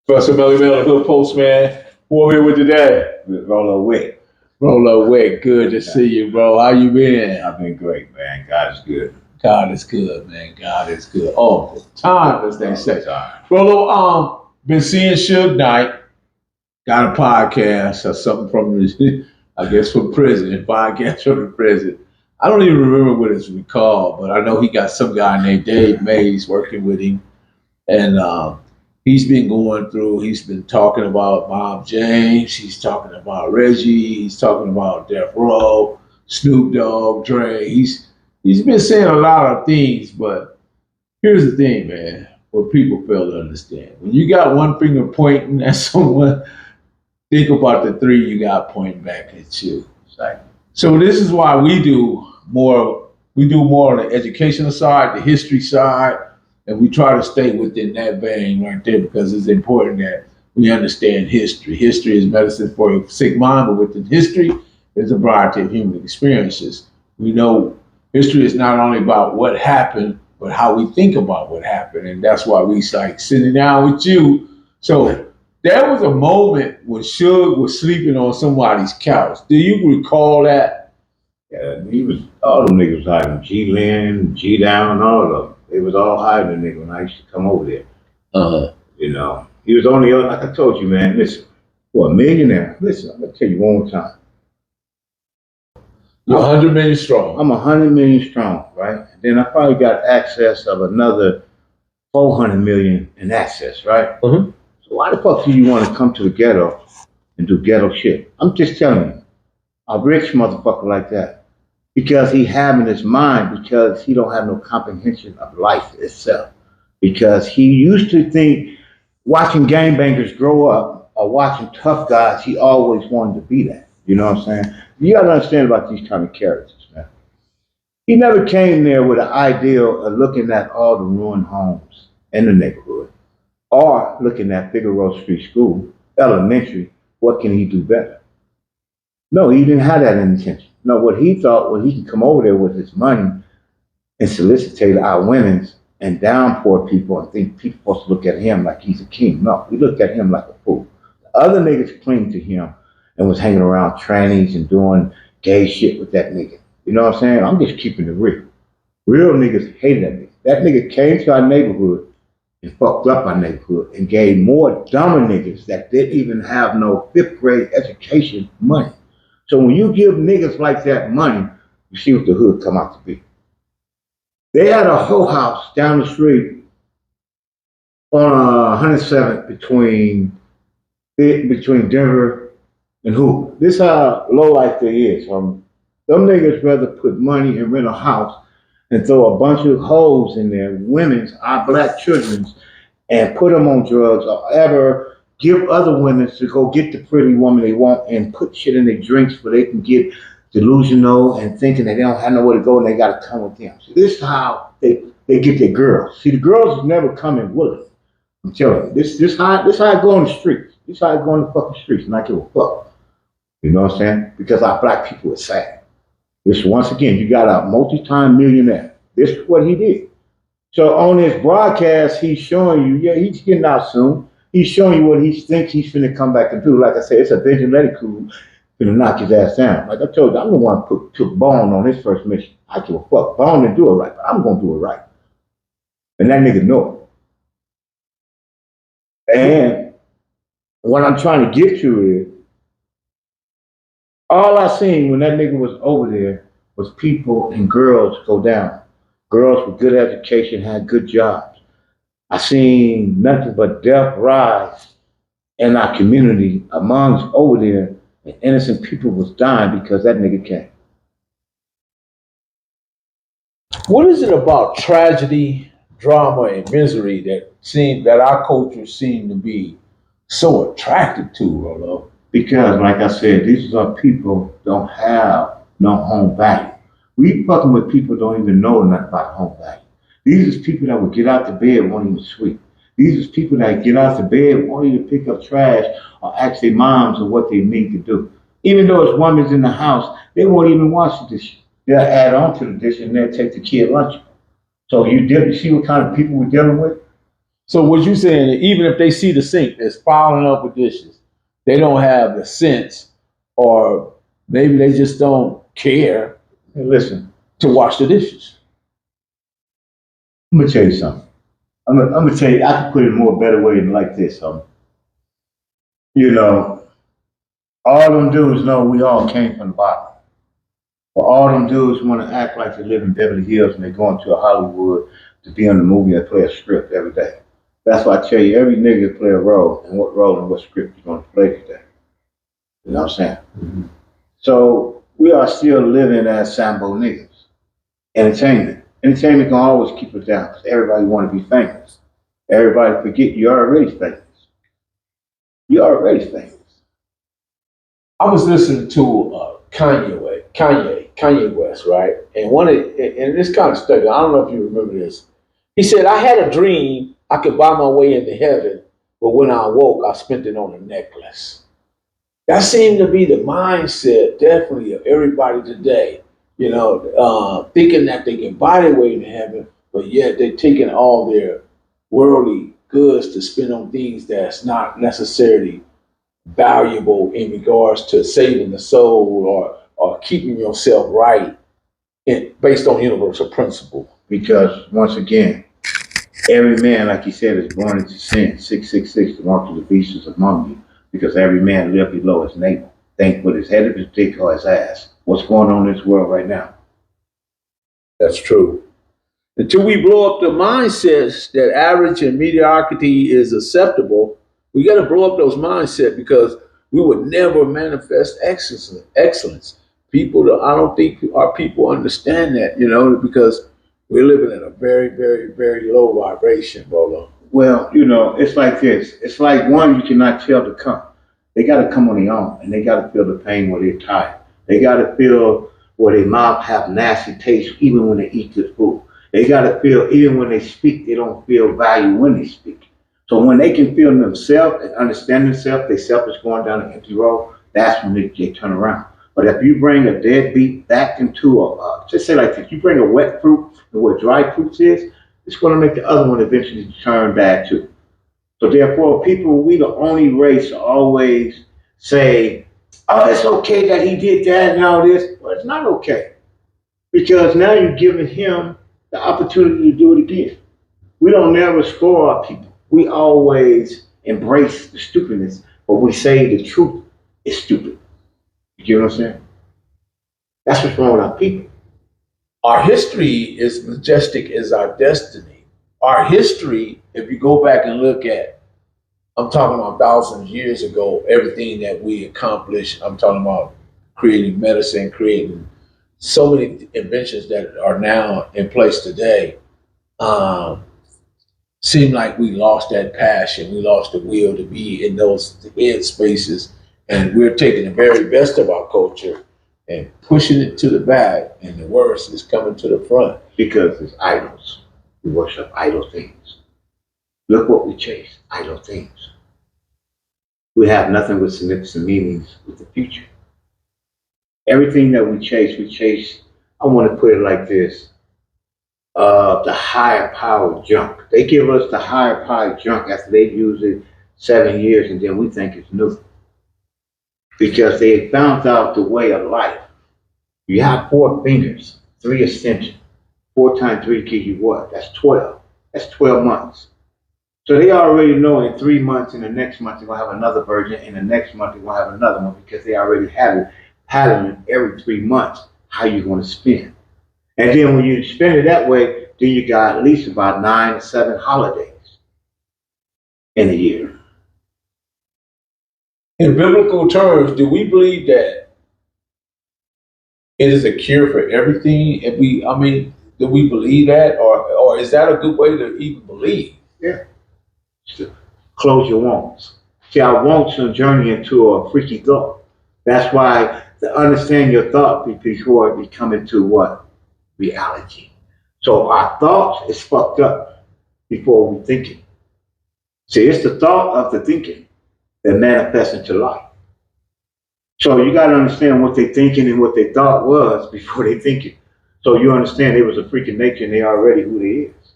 Professor Melly Mel, the Dahoodpostman. Who I'm here with today? Rolo Wick. Rolo Wick, good to see you, bro. How you been? I've been great, man. God is good. God is good, man. God is good. All the time, as they say. Time. Rolo, been seeing Suge Knight. Got a podcast or something from the, I guess from prison, podcast from the prison. I don't even remember what it's called, but I know he got some guy named Dave Mays working with him. And he's been going through, he's been talking about Bob James, he's talking about Reggie, he's talking about Death Row, Snoop Dogg, Dre. He's been saying a lot of things, but here's the thing, man, what people fail to understand. When you got one finger pointing at someone, think about the three you got pointing back at you. Right. So this is why we do more on the educational side, the history side, and we try to stay within that vein right there because it's important that we understand history. History is medicine for a sick mind, but within history, there's a variety of human experiences. We know history is not only about what happened, but how we think about what happened. And that's why we like sitting down with you. So there was a moment when Suge was sleeping on somebody's couch. Do you recall that? Yeah, he was all them niggas was hiding. G Lin, G Down, all of them. They was all hiding the nigga when I used to come over there. You know. He was only like I told you, man, listen, for a millionaire, listen, I'm gonna tell you one more time. You're 100 million strong. I'm 100 million strong, right? And then I probably got access of another 400 million in access, right? Mm-hmm. So why the fuck do you want to come to the ghetto and do ghetto shit? I'm just telling you, a rich motherfucker like that, because he have in his mind, because he don't have no comprehension of life itself, because he used to think watching gangbangers grow up or watching tough guys, he always wanted to be that. You know what I'm saying? You gotta understand about these kind of characters, man. He never came there with an ideal of looking at all the ruined homes in the neighborhood or looking at Figueroa Street School, elementary, what can he do better? No, he didn't have that intention. No, what he thought was he could come over there with his money and solicitate our women's and downpour people and think people supposed to look at him like he's a king. No, we looked at him like a fool. The other niggas clinged to him and was hanging around trannies and doing gay shit with that nigga. You know what I'm saying? I'm just keeping it real. Real niggas hated that nigga. That nigga came to our neighborhood and fucked up our neighborhood and gave more dumber niggas that didn't even have no 5th grade education money. So when you give niggas like that money, you see what the hood come out to be. They had a whole house down the street on 107th between Denver and Hoover. This how low life they is. Them niggas rather put money and rent a house and throw a bunch of hoes in there, women's, our black children's, and put them on drugs or ever give other women to go get the pretty woman they want and put shit in their drinks where they can get delusional and thinking that they don't have nowhere to go and they got to come with them. So this is how they get their girls. See, the girls is never coming willingly. I'm telling you, this how I go on the streets. This how I go on the fucking streets and I give a fuck. You know what I'm saying? Because our black people are sad. This once again, you got a multi-time millionaire. This is what he did. So on his broadcast, he's showing you, yeah, he's getting out soon. He's showing you what he thinks he's finna come back and do. Like I said, it's a vigilante crew finna knock his ass down. Like I told you, I'm the one who took Bone on his first mission. I give a fuck. Bone didn't do it right, but I'm gonna do it right. And that nigga know it. And what I'm trying to get to is, all I seen when that nigga was over there was people and girls go down. Girls with good education had good jobs. I seen nothing but death rise in our community amongst over there, and innocent people was dying because that nigga came. What is it about tragedy, drama, and misery that our culture seem to be so attracted to, Rolo? Because, like I said, these are people don't have no home value. We fucking with people don't even know nothing about home value. These is people that would get out the bed, won't even sweep. These is people that get out the bed, won't even pick up trash or ask their moms of what they need to do. Even though it's women's in the house, they won't even wash the dish. They'll add on to the dish and they'll take the kid lunch. So you see what kind of people we're dealing with? So what you saying? Even if they see the sink that's piling up with dishes, they don't have the sense, or maybe they just don't care. Hey, listen, to wash the dishes. I'm gonna tell you something. I'm gonna tell you. I can put it in a more better way than like this. You know, all them dudes know we all came from the bottom. But all them dudes want to act like they live in Beverly Hills and they're going to a Hollywood to be on the movie and play a script every day. That's why I tell you, every nigga play a role, and what role and what script you're going to play today. You know what I'm saying? Mm-hmm. So we are still living as Sambo niggas. Entertainment. Entertainment can always keep us down because everybody want to be famous. Everybody forget you're already famous. You're already famous. I was listening to Kanye West, right? And and this kind of stuff, I don't know if you remember this. He said, I had a dream I could buy my way into heaven, but when I awoke, I spent it on a necklace. That seemed to be the mindset, definitely, of everybody today. Thinking that they can buy their way into heaven, but yet they're taking all their worldly goods to spend on things that's not necessarily valuable in regards to saving the soul or keeping yourself right based on universal principle. Because once again, every man, like you said, is born into sin. 666, the mark of the beast is among you. Because every man live below his neighbor. Think with his head of his dick or his ass. What's going on in this world right now? That's true. Until we blow up the mindsets that average and mediocrity is acceptable, we got to blow up those mindsets because we would never manifest excellence. I don't think our people understand that, because we're living at a very, very, very low vibration, Bolo. Well, it's like this. It's like one you cannot tell to come. They got to come on their own, and they got to feel the pain when they're tired. They got to feel where their mouth have nasty taste even when they eat good food. They got to feel even when they speak, they don't feel value when they speak. So when they can feel themselves and understand themselves, they self is going down an empty road. That's when they turn around. But if you bring a deadbeat back into just say like this, you bring a wet fruit and what dry fruit is, it's going to make the other one eventually turn bad too. So therefore, people, we the only race to always say, oh, it's okay that he did that and all this. Well, it's not okay. Because now you're giving him the opportunity to do it again. We don't never score our people. We always embrace the stupidness, but we say the truth is stupid. You get what I'm saying? That's what's wrong with our people. Our history is majestic as our destiny. Our history, if you go back and look at, I'm talking about thousands of years ago, everything that we accomplished, I'm talking about creating medicine, creating so many inventions that are now in place today. Um, Seem like we lost that passion, we lost the will to be in those head spaces, and we're taking the very best of our culture and pushing it to the back, and the worst is coming to the front. Because it's idols. We worship idol things. Look what we chase, idol things. We have nothing with significant meanings with the future. Everything that we chase, I want to put it like this, the higher power junk. They give us the higher power junk after they've used it 7 years and then we think it's new. Because they found out the way of life. You have 4 fingers, 3 extensions. 4 times 3 gives you what? That's 12. That's 12 months. So they already know in 3 months, in the next month, they're going to have another version. In the next month, they're going to have another one because they already have it patterned every 3 months how you're going to spend. And then when you spend it that way, then you got at least about 9 or 7 holidays in a year. In biblical terms, do we believe that it is a cure for everything? Do we believe that, or is that a good way to even believe? Yeah. So close your wants. See, our wants will journey into a freaky thought. That's why to understand your thought before it become into what? Reality. So our thoughts is fucked up before we think it. See, it's the thought of the thinking that manifests into life. So you got to understand what they thinking and what they thought was before they think it. So you understand it was a freaking nature and they already who they is.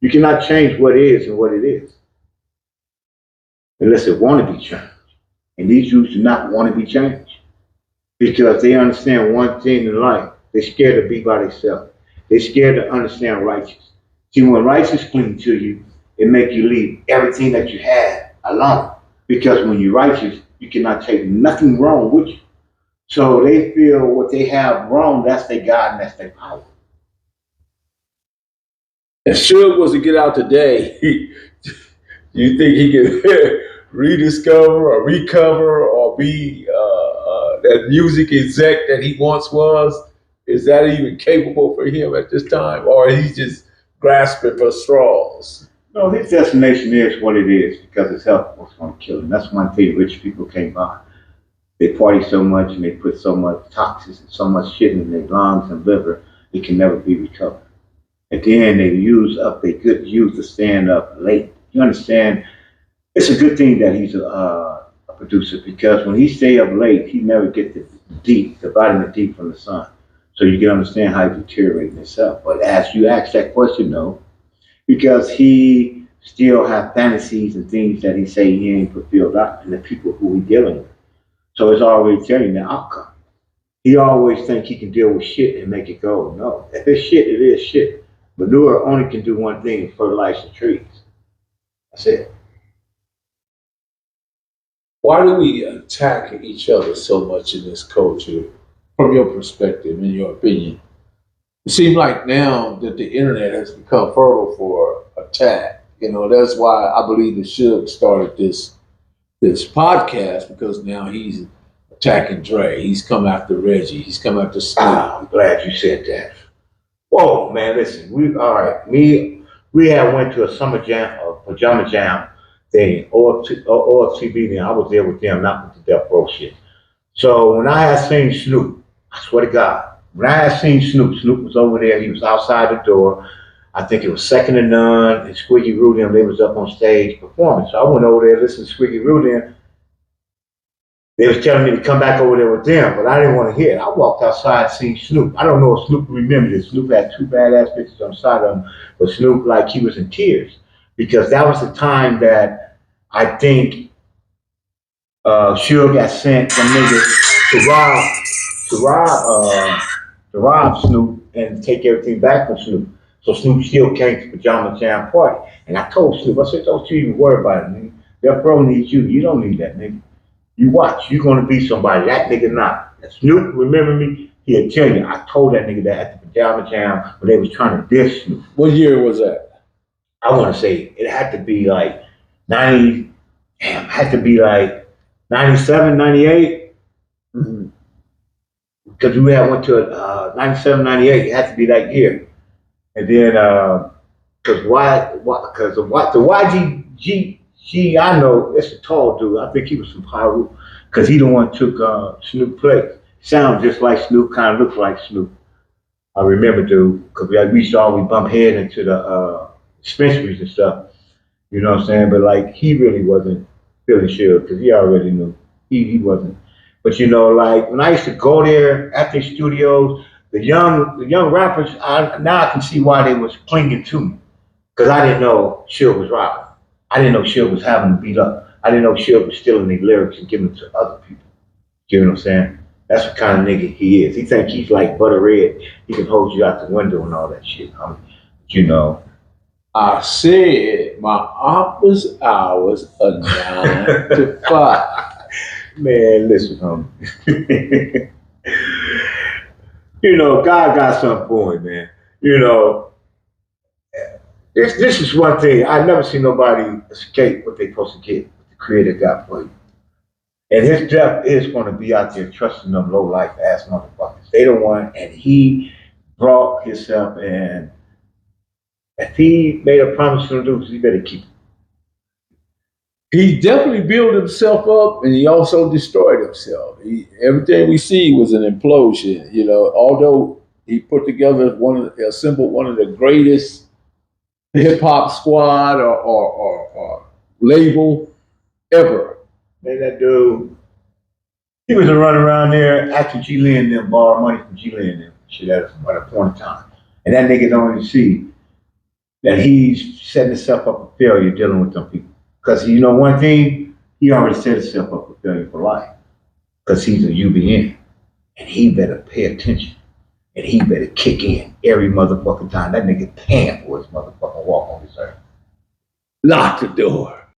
You cannot change what is and what it is unless it want to be changed. And these youths do not want to be changed because they understand one thing in life. They're scared to be by themselves. They're scared to understand righteous. See, when righteous cling to you, it make you leave everything that you had alone. Because when you're righteous, you cannot take nothing wrong with you. So they feel what they have wrong, that's their God and that's their power. If Suge was to get out today, you think he could rediscover or recover or be that music exec that he once was? Is that even capable for him at this time, or he's just grasping for straws? No, his destination is what it is because his health was going to kill him. That's one thing rich people can't buy. They party so much and they put so much toxins and so much shit in their lungs and liver, it can never be recovered. At the end, they use up their good youth to stand up late. You understand? It's a good thing that he's a producer because when he stay up late, he never get the vitamin D from the sun. So you can understand how he deteriorates himself. But as you ask that question, though, because he still have fantasies and things that he say he ain't fulfilled out in the people who he dealing with. So it's always telling the outcome. He always think he can deal with shit and make it go. No, if it's shit, it is shit. Manure only can do one thing: fertilize the trees. That's it. Why do we attack each other so much in this culture, from your perspective, in your opinion? It seems like now that the internet has become fertile for attack. You know, that's why I believe the Suge started this podcast because now he's attacking Dre. He's come after Reggie. He's come after Snoop. I'm glad you said that. Whoa, man, listen, we all right. We had went to a summer jam, a pajama jam thing, or TV. Then I was there with them, not with the Death Row shit. So when I had seen Snoop, I swear to God, when I had seen Snoop, Snoop was over there. He was outside the door. I think it was Second to None and Squiggy Rudin. They was up on stage performing. So I went over there, listened to Squiggy Rudin. They was telling me to come back over there with them, but I didn't want to hear it. I walked outside, seen Snoop. I don't know if Snoop remembered it. Snoop had two badass pictures on the side of him, but Snoop like he was in tears because that was the time that I think Suge got sent some niggas to rob Snoop and take everything back from Snoop. So Snoop still came to Pajama Jam party, and I told Snoop, I said, "Don't you even worry about it, nigga. Their bro needs you. You don't need that, nigga." You watch, you're gonna be somebody. That nigga not. If Snoop remember me, he'll tell you. I told that nigga that at the Pajama Jam when they was trying to diss Snoop. What year was that? I wanna say it had to be like 90, damn, it had to be like 97, 98. Mm-hmm. Because we had went to 97, 98. It had to be that year. And then, because because the YG, I know, it's a tall dude. I think he was from Peru because he the one took Snoop place. Sounds just like Snoop, kind of looks like Snoop. I remember, dude, because we used to always bump head into the dispensaries and stuff. You know what I'm saying? But like, he really wasn't feeling sure because he already knew he wasn't. But you know, like when I used to go there at the studios, the young rappers, now I can see why they was clinging to me because I didn't know Suge was rapping. I didn't know Suge was having to beat up. I didn't know Suge was stealing their lyrics and giving them to other people. You know what I'm saying? That's the kind of nigga he is. He think he's like butter red. He can hold you out the window and all that shit. You know. I said my office hours are 9 to 5. Man, listen, homie. You know, God got something for him, man. You know, this is one thing. I've never seen nobody escape what they supposed to get, what the Creator got for you. And his death is going to be out there trusting them low life ass motherfuckers. They don't want, and he brought himself, and if he made a promise to do, he better keep it. He definitely built himself up, and he also destroyed himself. Everything we see was an implosion. You know, although he put together assembled one of the greatest hip hop squad or label ever. Man, that dude, he was running around there after G Lynn and them borrow money from G Lynn and them shit at a point in time. And that nigga don't even see that he's setting himself up for failure dealing with them people. Because you know one thing, he already set himself up for failure for life. Because he's a UBN. And he better pay attention. And he better kick in every motherfucking time. That nigga paying for his motherfucking walk on this earth. Lock the door.